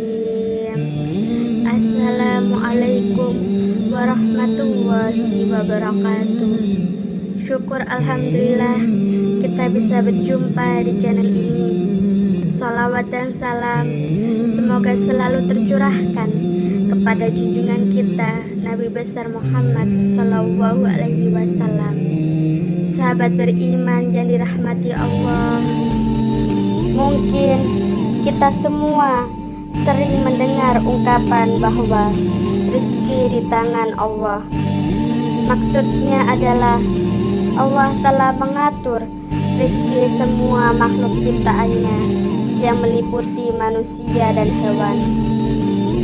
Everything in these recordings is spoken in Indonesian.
Bismillahirrahmanirrahim. Assalamualaikum warahmatullahi wabarakatuh. Syukur alhamdulillah kita bisa berjumpa di channel ini. Sholawat dan salam semoga selalu tercurahkan kepada junjungan kita Nabi besar Muhammad Sallallahu Alaihi Wasallam. Sahabat beriman yang dirahmati Allah, mungkin kita semua sering mendengar ungkapan bahwa rezeki di tangan Allah. Maksudnya adalah Allah telah mengatur rezeki semua makhluk ciptaannya yang meliputi manusia dan hewan.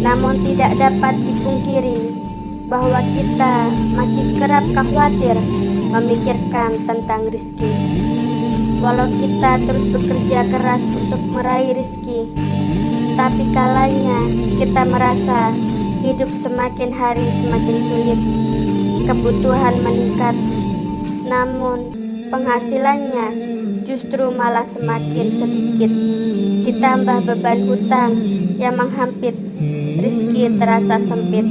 Namun tidak dapat dipungkiri bahwa kita masih kerap khawatir memikirkan tentang rezeki. Walau kita terus bekerja keras untuk meraih rezeki, tapi kalanya kita merasa hidup semakin hari semakin sulit. Kebutuhan meningkat, namun penghasilannya justru malah semakin sedikit. Ditambah beban hutang yang menghampit, rezeki terasa sempit.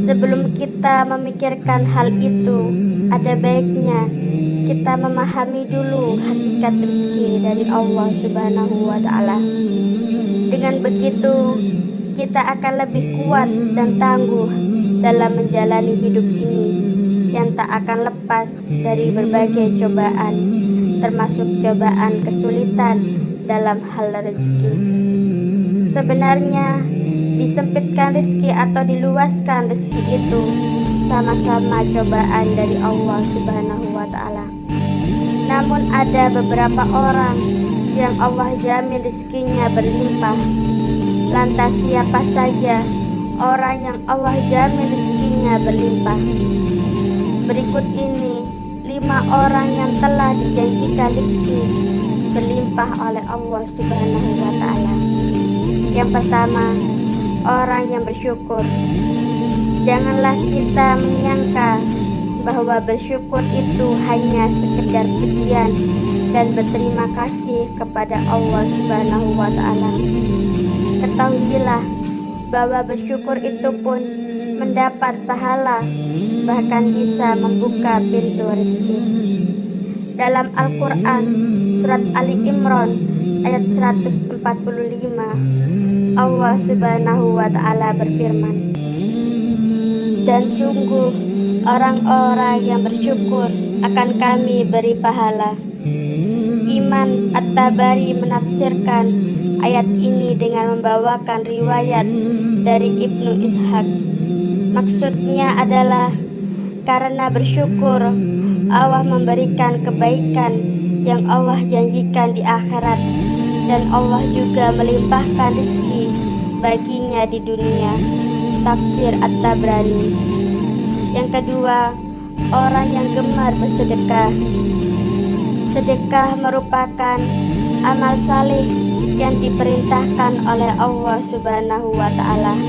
Sebelum kita memikirkan hal itu, ada baiknya kita memahami dulu hakikat rezeki dari Allah Subhanahu wa Ta'ala. Dengan begitu, kita akan lebih kuat dan tangguh dalam menjalani hidup ini yang tak akan lepas dari berbagai cobaan, termasuk cobaan kesulitan dalam hal rezeki. Sebenarnya, disempitkan rezeki atau diluaskan rezeki itu sama-sama cobaan dari Allah Subhanahu wa Ta'ala. Namun ada beberapa orang yang Allah jamin rezekinya berlimpah. Lantas siapa saja orang yang Allah jamin rezekinya berlimpah? Berikut ini 5 orang yang telah dijanjikan rezeki berlimpah oleh Allah Subhanahu wa Ta'ala. Yang pertama, orang yang bersyukur. Janganlah kita menyangka bahwa bersyukur itu hanya sekedar pujian dan berterima kasih kepada Allah Subhanahu wa Ta'ala. Ketahuilah bahwa bersyukur itu pun mendapat pahala, bahkan bisa membuka pintu rezeki. Dalam Al-Quran surat Ali Imran ayat 145, Allah Subhanahu wa Ta'ala berfirman, dan sungguh orang-orang yang bersyukur akan kami beri pahala. Imam At-Tabari menafsirkan ayat ini dengan membawakan riwayat dari Ibnu Ishaq. Maksudnya adalah karena bersyukur Allah memberikan kebaikan yang Allah janjikan di akhirat, dan Allah juga melimpahkan rezeki baginya di dunia. Tafsir At-Tabrani. Yang kedua, orang yang gemar bersedekah. Sedekah merupakan amal saleh yang diperintahkan oleh Allah Subhanahu wa Ta'ala,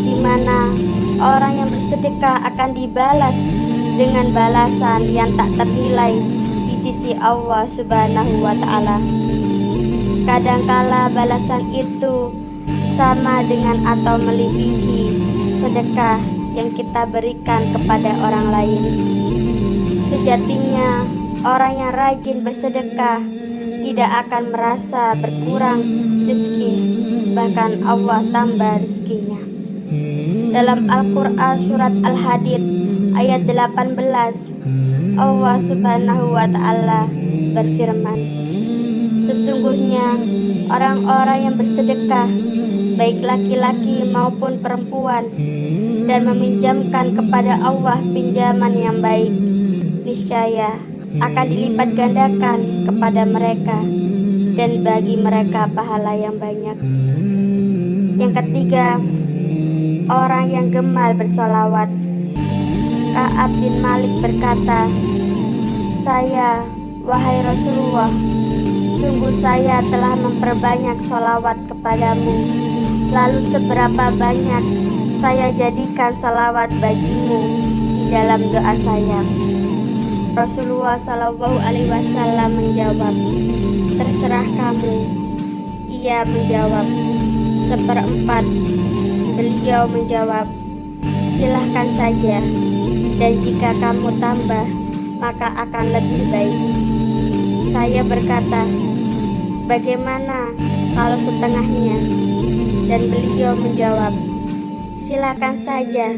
di mana orang yang bersedekah akan dibalas dengan balasan yang tak ternilai di sisi Allah Subhanahu wa Ta'ala. Kadangkala balasan itu sama dengan atau melebihi sedekah yang kita berikan kepada orang lain. Sejatinya orang yang rajin bersedekah tidak akan merasa berkurang rezeki, bahkan Allah tambah rezekinya. Dalam Al-Quran surat Al-Hadid ayat 18, Allah Subhanahu wa Ta'ala berfirman, sesungguhnya orang-orang yang bersedekah, baik laki-laki maupun perempuan, dan meminjamkan kepada Allah pinjaman yang baik, niscaya akan dilipat gandakan kepada mereka dan bagi mereka pahala yang banyak. Yang ketiga, orang yang gemar bersolawat. Ka'ab bin Malik berkata, saya, wahai Rasulullah, sungguh saya telah memperbanyak solawat kepadamu, lalu seberapa banyak saya jadikan salawat bagimu di dalam doa saya? Rasulullah Shallallahu Alaihi Wasallam menjawab, terserah kamu. Ia menjawab, seperempat. Beliau menjawab, silahkan saja, dan jika kamu tambah, maka akan lebih baik. Saya berkata, bagaimana kalau setengahnya? Dan beliau menjawab, silakan saja,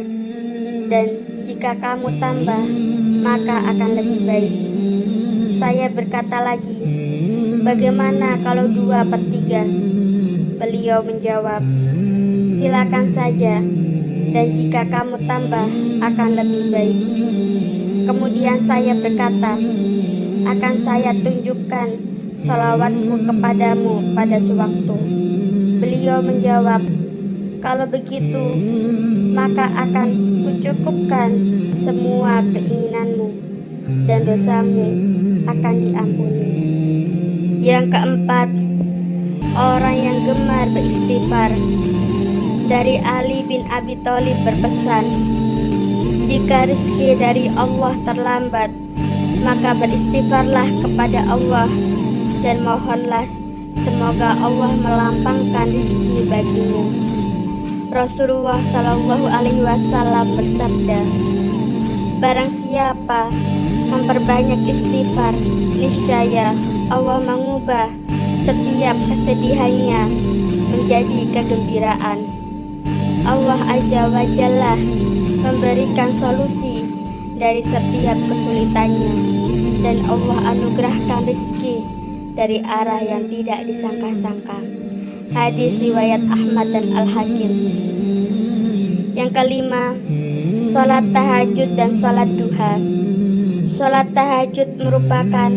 dan jika kamu tambah, maka akan lebih baik. Saya berkata lagi, bagaimana kalau 2/3? Beliau menjawab, silakan saja, dan jika kamu tambah, akan lebih baik. Kemudian saya berkata, akan saya tunjukkan salawatku kepadamu pada sewaktu. Beliau menjawab, kalau begitu, maka akan kucukupkan semua keinginanmu dan dosamu akan diampuni. Yang keempat, orang yang gemar beristighfar. Dari Ali bin Abi Thalib berpesan, jika rezeki dari Allah terlambat, maka beristighfarlah kepada Allah dan mohonlah semoga Allah melampangkan rezeki bagimu. Rasulullah Shallallahu Alaihi Wasallam bersabda, barang siapa memperbanyak istighfar, niscaya Allah mengubah setiap kesedihannya menjadi kegembiraan. Allah Azza wa Jalla memberikan solusi dari setiap kesulitannya, dan Allah anugerahkan rezeki dari arah yang tidak disangka-sangka. Hadis riwayat Ahmad dan Al-Hakim. Yang kelima, sholat tahajud dan sholat duha. Sholat tahajud merupakan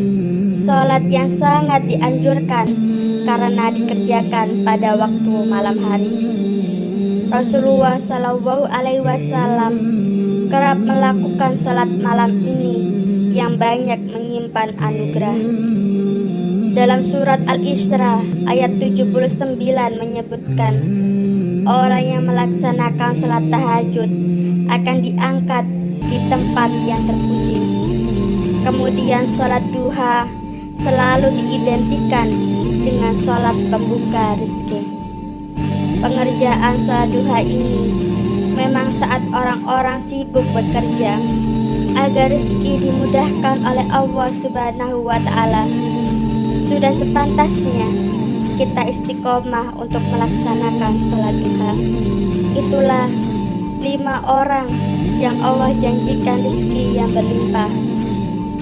sholat yang sangat dianjurkan karena dikerjakan pada waktu malam hari. Rasulullah Shallallahu Alaihi Wasallam kerap melakukan sholat malam ini yang banyak menyimpan anugerah. Dalam surat Al-Isra ayat 79 menyebutkan, orang yang melaksanakan sholat tahajud akan diangkat di tempat yang terpuji. Kemudian sholat duha selalu diidentikan dengan sholat pembuka rezeki. Pengerjaan sholat duha ini memang saat orang-orang sibuk bekerja agar rezeki dimudahkan oleh Allah Subhanahu wa Ta'ala. Sudah sepantasnya kita istiqomah untuk melaksanakan sholat duha. Itulah 5 orang yang Allah janjikan rezeki yang berlimpah.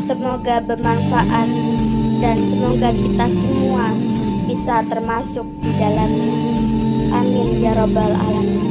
Semoga bermanfaat dan semoga kita semua bisa termasuk di dalamnya. Amin ya rabbal alamin.